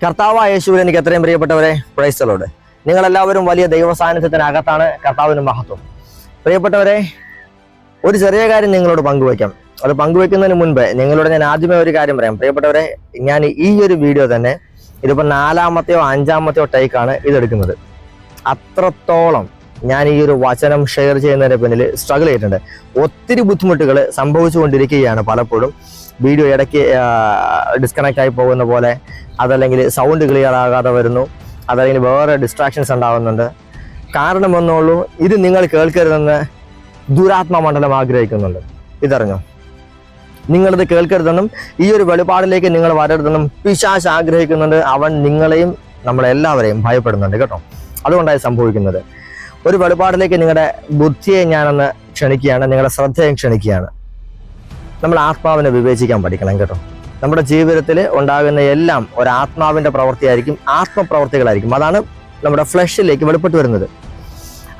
കർത്താവായ യേശുവിൽ എനിക്ക് എത്രയും പ്രിയപ്പെട്ടവരെ, പ്രൈസ് ദി ലോർഡ്. നിങ്ങളെല്ലാവരും വലിയ ദൈവ സാന്നിധ്യത്തിനകത്താണ്. കർത്താവിന് മഹത്വം. പ്രിയപ്പെട്ടവരെ, ഒരു ചെറിയ കാര്യം നിങ്ങളോട് പങ്കുവയ്ക്കാം. അത് പങ്കുവെക്കുന്നതിന് മുൻപ് നിങ്ങളോട് ഞാൻ ആദ്യമേ ഒരു കാര്യം പറയാം. പ്രിയപ്പെട്ടവരെ, ഞാൻ ഈ ഒരു വീഡിയോ തന്നെ ഇതിപ്പോൾ 4-മത്തെയോ 5-മത്തെയോ ടേക്കാണ് ഇതെടുക്കുന്നത്. അത്രത്തോളം ഞാൻ ഈ ഒരു വചനം ഷെയർ ചെയ്യുന്നതിന് പിന്നിൽ സ്ട്രഗിൾ ചെയ്തിട്ടുണ്ട്. ഒത്തിരി ബുദ്ധിമുട്ടുകൾ സംഭവിച്ചുകൊണ്ടിരിക്കുകയാണ്. പലപ്പോഴും വീഡിയോ ഇടയ്ക്ക് ഡിസ്കണക്റ്റ് ആയി പോകുന്ന പോലെ, അതല്ലെങ്കിൽ സൗണ്ട് ക്ലിയർ ആകാതെ വരുന്നു, അതല്ലെങ്കിൽ വേറെ ഡിസ്ട്രാക്ഷൻസ് ഉണ്ടാകുന്നുണ്ട്. കാരണമൊന്നുള്ളൂ, ഇത് നിങ്ങൾ കേൾക്കരുതെന്ന് ദുരാത്മമണ്ഡലം ആഗ്രഹിക്കുന്നുണ്ട്. ഇതറിഞ്ഞോ? നിങ്ങളിത് കേൾക്കരുതെന്നും ഈ ഒരു വെളിപാടിലേക്ക് നിങ്ങൾ വരരുതെന്നും പിശാച് ആഗ്രഹിക്കുന്നുണ്ട്. അവൻ നിങ്ങളെയും നമ്മളെല്ലാവരെയും ഭയപ്പെടുന്നുണ്ട് കേട്ടോ. അതുകൊണ്ടായി സംഭവിക്കുന്നത്. ഒരു വെളിപാടിലേക്ക് നിങ്ങളുടെ ബുദ്ധിയെ ഞാനൊന്ന് ക്ഷണിക്കുകയാണ്, നിങ്ങളുടെ ശ്രദ്ധയെ ക്ഷണിക്കുകയാണ്. നമ്മൾ ആത്മാവിനെ വിവേചിക്കാൻ പഠിക്കണം കേട്ടോ. നമ്മുടെ ജീവിതത്തിൽ ഉണ്ടാകുന്ന എല്ലാം ഒരാത്മാവിൻ്റെ പ്രവൃത്തിയായിരിക്കും, ആത്മപ്രവൃത്തികളായിരിക്കും. അതാണ് നമ്മുടെ ഫ്ലഷിലേക്ക് വെളിപ്പെട്ട് വരുന്നത്.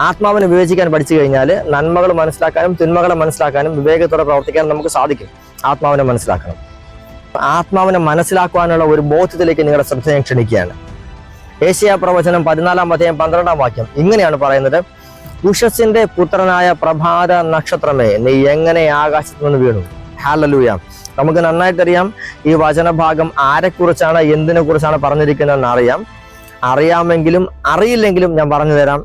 ആത്മാവിനെ വിവേചിക്കാൻ പഠിച്ചു കഴിഞ്ഞാൽ നന്മകൾ മനസ്സിലാക്കാനും തിന്മകളെ മനസ്സിലാക്കാനും വിവേകത്തോടെ പ്രവർത്തിക്കാനും നമുക്ക് സാധിക്കും. ആത്മാവിനെ മനസ്സിലാക്കണം. ആത്മാവിനെ മനസ്സിലാക്കുവാനുള്ള ഒരു ബോധ്യത്തിലേക്ക് നിങ്ങളുടെ ശ്രദ്ധയെ ക്ഷണിക്കുകയാണ്. ഏശയ്യാ പ്രവചനം 14-12 ഇങ്ങനെയാണ് പറയുന്നത്: ഉഷസ്സിന്റെ പുത്രനായ പ്രഭാത നക്ഷത്രമേ, നീ എങ്ങനെ ആകാശത്ത് നിന്ന് വീണു. ഹല്ലേലൂയ. നമുക്ക് നന്നായിട്ടറിയാം ഈ വചനഭാഗം ആരെക്കുറിച്ചാണ്, എന്തിനെ കുറിച്ചാണ് പറഞ്ഞിരിക്കുന്നതെന്ന് അറിയാമെങ്കിലും അറിയില്ലെങ്കിലും ഞാൻ പറഞ്ഞു തരാം.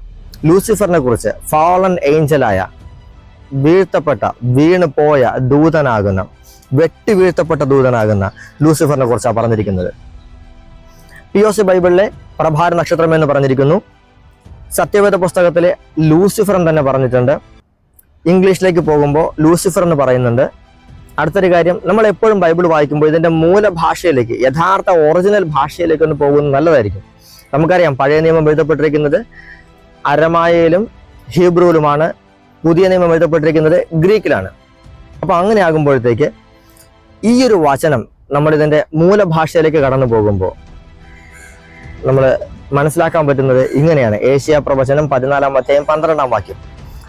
ലൂസിഫറിനെ കുറിച്ച്, ഫാളൻ ഏഞ്ചലായ, വീണു പോയ ദൂതനാകുന്ന, വീഴ്ത്തപ്പെട്ട ദൂതനാകുന്ന ലൂസിഫറിനെ കുറിച്ചാണ് പറഞ്ഞിരിക്കുന്നത്. POC ബൈബിളിലെ പ്രഭാര നക്ഷത്രം എന്ന് പറഞ്ഞിരിക്കുന്നു. സത്യവേദ പുസ്തകത്തിലെ ലൂസിഫർ തന്നെ പറഞ്ഞിട്ടുണ്ട്. ഇംഗ്ലീഷിലേക്ക് പോകുമ്പോൾ ലൂസിഫർ എന്ന് പറയുന്നുണ്ട്. അടുത്തൊരു കാര്യം, നമ്മൾ എപ്പോഴും ബൈബിൾ വായിക്കുമ്പോൾ ഇതിൻ്റെ മൂലഭാഷയിലേക്ക്, യഥാർത്ഥ ഒറിജിനൽ ഭാഷയിലേക്ക് ഒന്ന് പോകുന്നത് നല്ലതായിരിക്കും. നമുക്കറിയാം പഴയ നിയമം എഴുതപ്പെട്ടിരിക്കുന്നത് അരമായയിലും ഹീബ്രുവിലുമാണ്. പുതിയ നിയമം എഴുതപ്പെട്ടിരിക്കുന്നത് ഗ്രീക്കിലാണ്. അപ്പോൾ അങ്ങനെ ആകുമ്പോഴത്തേക്ക് ഈ ഒരു വചനം നമ്മളിതിൻ്റെ മൂലഭാഷയിലേക്ക് കടന്നു പോകുമ്പോൾ നമ്മൾ മനസ്സിലാക്കാൻ പറ്റുന്നത് ഇങ്ങനെയാണ്. ഏശയ്യാ പ്രവചനം 14-12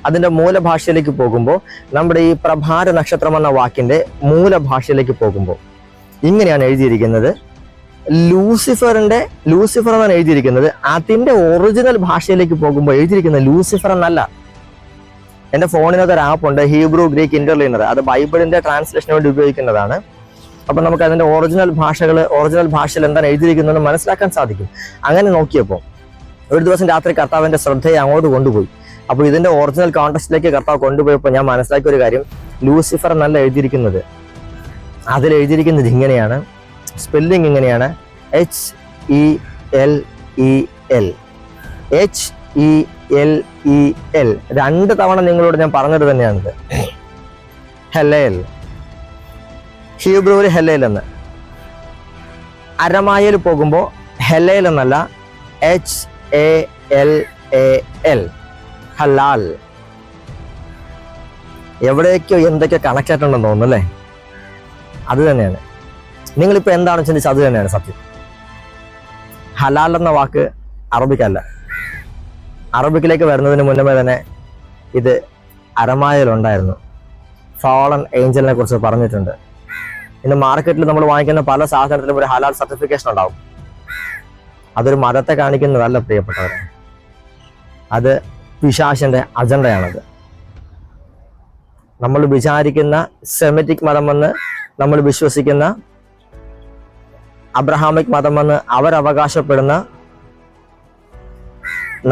അതിൻ്റെ മൂലഭാഷയിലേക്ക് പോകുമ്പോൾ, നമ്മുടെ ഈ പ്രഭാര നക്ഷത്രം എന്ന വാക്കിൻ്റെ മൂലഭാഷയിലേക്ക് പോകുമ്പോൾ ഇങ്ങനെയാണ് എഴുതിയിരിക്കുന്നത്. ലൂസിഫർ എന്നാണ് എഴുതിയിരിക്കുന്നത്. അതിൻ്റെ ഒറിജിനൽ ഭാഷയിലേക്ക് പോകുമ്പോൾ എഴുതിയിരിക്കുന്നത് ലൂസിഫർ എന്നല്ല. എൻ്റെ ഫോണിനകത്ത് ഒരു ആപ്പുണ്ട്, ഹീബ്രു ഗ്രീക്ക് ഇന്റർലീനർ. അത് ബൈബിളിൻ്റെ ട്രാൻസ്ലേഷന് വേണ്ടി ഉപയോഗിക്കുന്നതാണ്. അപ്പം നമുക്ക് അതിൻ്റെ ഒറിജിനൽ ഭാഷയിൽ എന്താണ് എഴുതിയിരിക്കുന്നതെന്ന് മനസ്സിലാക്കാൻ സാധിക്കും. അങ്ങനെ നോക്കിയപ്പോൾ ഒരു ദിവസം രാത്രി കർത്താവിൻ്റെ ശ്രദ്ധയെ അങ്ങോട്ട് കൊണ്ടുപോയി. അപ്പോൾ ഇതിൻ്റെ ഒറിജിനൽ കോണ്ടെക്സ്റ്റിലേക്ക് കർത്താവ് കൊണ്ടുപോയപ്പോൾ ഞാൻ മനസ്സിലാക്കിയ ഒരു കാര്യം, ലൂസിഫർ എന്നല്ല എഴുതിയിരിക്കുന്നത്. അതിലെഴുതിയിരിക്കുന്നത് ഇങ്ങനെയാണ്, സ്പെല്ലിംഗ് ഇങ്ങനെയാണ്: HELEL. HELEL 2 തവണ നിങ്ങളോട് ഞാൻ പറഞ്ഞത് തന്നെയാണിത്. ഹെലേൽ, ഹീബ്രുവിൽ ഹെലേൽ എന്ന്. അരമായയിൽ പോകുമ്പോൾ ഹെലേൽ എന്നല്ല, HALAL, ഹലാൽ. എവിടേക്കോ എന്തൊക്കെ കണക്ട് ആയിട്ടുണ്ടെന്ന് തോന്നുന്നു അല്ലേ? അത് തന്നെയാണ്. നിങ്ങളിപ്പോൾ എന്താണ് ചിന്തിച്ചത്? അത് തന്നെയാണ് സത്യം. ഹലാൽ എന്ന വാക്ക് അറബിക്കല്ല. അറബിക്കിലേക്ക് വരുന്നതിന് മുന്നമേ തന്നെ ഇത് അരമായയിലുണ്ടായിരുന്നു. ഫാളൻ ഏഞ്ചലിനെ കുറിച്ച് പറഞ്ഞിട്ടുണ്ട്. ഇന്ന് മാർക്കറ്റിൽ നമ്മൾ വാങ്ങിക്കുന്ന പല സാധനത്തിലും ഒരു ഹലാൽ സർട്ടിഫിക്കേഷൻ ഉണ്ടാവും. അതൊരു മതത്തെ കാണിക്കുന്നതല്ല പ്രിയപ്പെട്ടവരെ, അത് പിശാചിന്റെ അജണ്ടയാണത്. നമ്മൾ വിചാരിക്കുന്ന സെമിറ്റിക് മതമെന്ന് നമ്മൾ വിശ്വസിക്കുന്ന, അബ്രഹാമിക് മതമെന്ന് അവരവകാശപ്പെടുന്ന,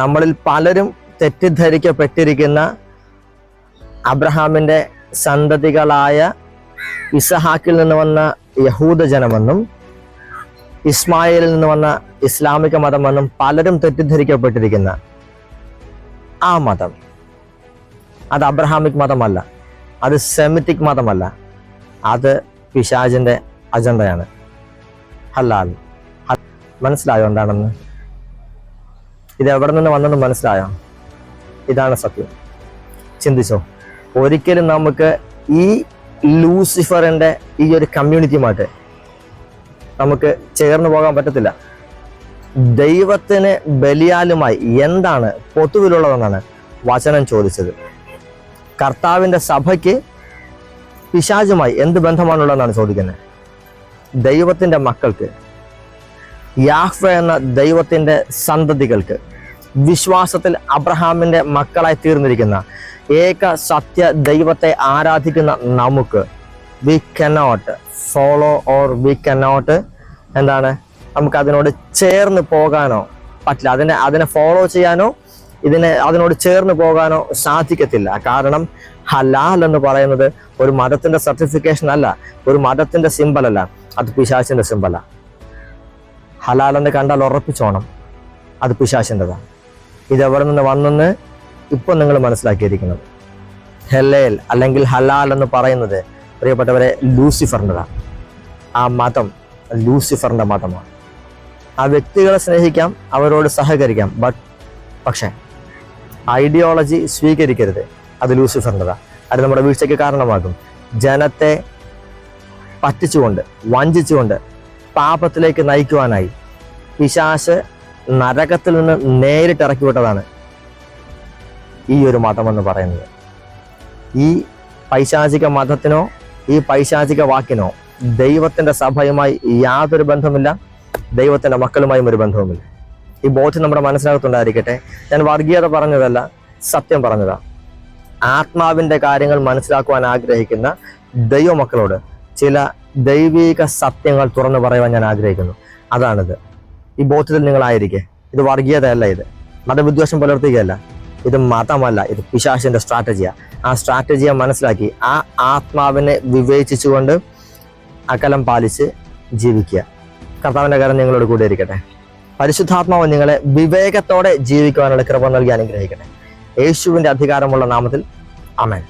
നമ്മളിൽ പലരും തെറ്റിദ്ധരിക്കപ്പെട്ടിരിക്കുന്ന അബ്രഹാമിൻ്റെ സന്തതികളായ ഇസഹാക്കിൽ നിന്ന് വന്ന യഹൂദജനമെന്നും ഇസ്മായിലിൽ നിന്ന് വന്ന ഇസ്ലാമിക മതമെന്നും പലരും തെറ്റിദ്ധരിക്കപ്പെട്ടിരിക്കുന്ന ആ മതം, അത് അബ്രഹാമിക് മതമല്ല, അത് സെമിറ്റിക് മതമല്ല, അത് പിശാചിന്റെ അജണ്ടയാണ്. ഹലാൽ. മനസ്സിലായോ എന്താണെന്ന്? ഇത് എവിടെ നിന്ന് വന്നെന്ന് മനസ്സിലായോ? ഇതാണ് സത്യം. ചിന്തിച്ചോ. ഒരിക്കലും നമുക്ക് ഈ ലൂസിഫറിന്റെ ഈ ഒരു കമ്മ്യൂണിറ്റിയുമായിട്ട് നമുക്ക് ചേർന്ന് പോകാൻ പറ്റത്തില്ല. ദൈവത്തിന് ബലിയാലുമായി എന്താണ് പൊതുവിലുള്ളതെന്നാണ് വചനം ചോദിച്ചത്. കർത്താവിൻ്റെ സഭയ്ക്ക് പിശാചുമായി എന്ത് ബന്ധമാണുള്ളതെന്നാണ് ചോദിക്കുന്നത്. ദൈവത്തിൻ്റെ മക്കൾക്ക് യാഹ്വേ എന്ന ദൈവത്തിൻ്റെ സന്തതികൾക്ക്, വിശ്വാസത്തിൽ അബ്രഹാമിൻ്റെ മക്കളായി തീർന്നിരിക്കുന്ന ഏക സത്യ ദൈവത്തെ ആരാധിക്കുന്ന നമുക്ക് we cannot follow or we cannot നമുക്ക് അതിനോട് ചേർന്ന് പോകാനോ പറ്റില്ല. അതിനെ ഫോളോ ചെയ്യാനോ അതിനോട് ചേർന്ന് പോകാനോ സാധിക്കത്തില്ല. കാരണം ഹലാൽ എന്ന് പറയുന്നത് ഒരു മതത്തിന്റെ സർട്ടിഫിക്കേഷൻ അല്ല, ഒരു മതത്തിന്റെ സിമ്പൽ അല്ല, അത് പിശാചിന്റെ സിമ്പലാ. ഹലാൽ എന്ന് കണ്ടാൽ ഉറപ്പിച്ചോണം, അത് പിശാചിൻ്റെതാണ്. ഇത് എവിടെ നിന്ന് വന്നെന്ന് ഇപ്പം നിങ്ങൾ മനസ്സിലാക്കിയിരിക്കുന്നത്. ഹെലേൽ അല്ലെങ്കിൽ ഹലാൽ എന്ന് പറയുന്നത് പ്രിയപ്പെട്ടവരെ ലൂസിഫറിൻ്റെതാണ്. ആ മതം ലൂസിഫറിൻ്റെ മതമാണ്. ആ വ്യക്തികളെ സ്നേഹിക്കാം, അവരോട് സഹകരിക്കാം, പക്ഷേ ഐഡിയോളജി സ്വീകരിക്കരുത്, അത് ലൂസിഫറിൻ്റെതാണ്. അത് നമ്മുടെ വീഴ്ചയ്ക്ക് കാരണമാകും. ജനത്തെ പറ്റിച്ചുകൊണ്ട് വഞ്ചിച്ചുകൊണ്ട് പാപത്തിലേക്ക് നയിക്കുവാനായി പിശാച് നരകത്തിൽ നിന്ന് നേരിട്ട് ഇറക്കി വിട്ടതാണ് ഈ ഒരു മതമെന്ന് പറയുന്നത്. ഈ പൈശാചിക മതത്തിനോ ഈ പൈശാചിക വാക്കിനോ ദൈവത്തിന്റെ സഭയുമായി യാതൊരു ബന്ധമില്ല, ദൈവത്തിന്റെ മക്കളുമായും ഒരു ബന്ധവുമില്ല. ഈ ബോധ്യം നമ്മുടെ മനസ്സിനകത്തുണ്ടായിരിക്കട്ടെ. ഞാൻ വർഗീയത പറഞ്ഞതല്ല, സത്യം പറഞ്ഞതാ. ആത്മാവിന്റെ കാര്യങ്ങൾ മനസ്സിലാക്കുവാൻ ആഗ്രഹിക്കുന്ന ദൈവമക്കളോട് ചില ദൈവിക സത്യങ്ങൾ തുറന്നു പറയുവാൻ ഞാൻ ആഗ്രഹിക്കുന്നു. അതാണിത്. ഈ ബോധ്യത്തിൽ നിങ്ങളായിരിക്കെ. ഇത് വർഗീയതയല്ല, ഇത് മതവിദ്വേഷം പുലർത്തുകയല്ല, ഇത് മതമല്ല, ഇത് പിശാചിന്റെ സ്ട്രാറ്റജിയാണ്. ആ സ്ട്രാറ്റജിയെ മനസ്സിലാക്കി ആ ആത്മാവിനെ വിവേചിച്ചുകൊണ്ട് അകലം പാലിച്ച് ജീവിക്കുക. കർത്താവിന്റെ കാര്യം നിങ്ങളോട് കൂടെ ഇരിക്കട്ടെ. പരിശുദ്ധാത്മാവ് നിങ്ങളെ വിവേകത്തോടെ ജീവിക്കുവാനുള്ള കൃപ നൽകി അനുഗ്രഹിക്കട്ടെ. യേശുവിന്റെ അധികാരമുള്ള നാമത്തിൽ ആമേൻ.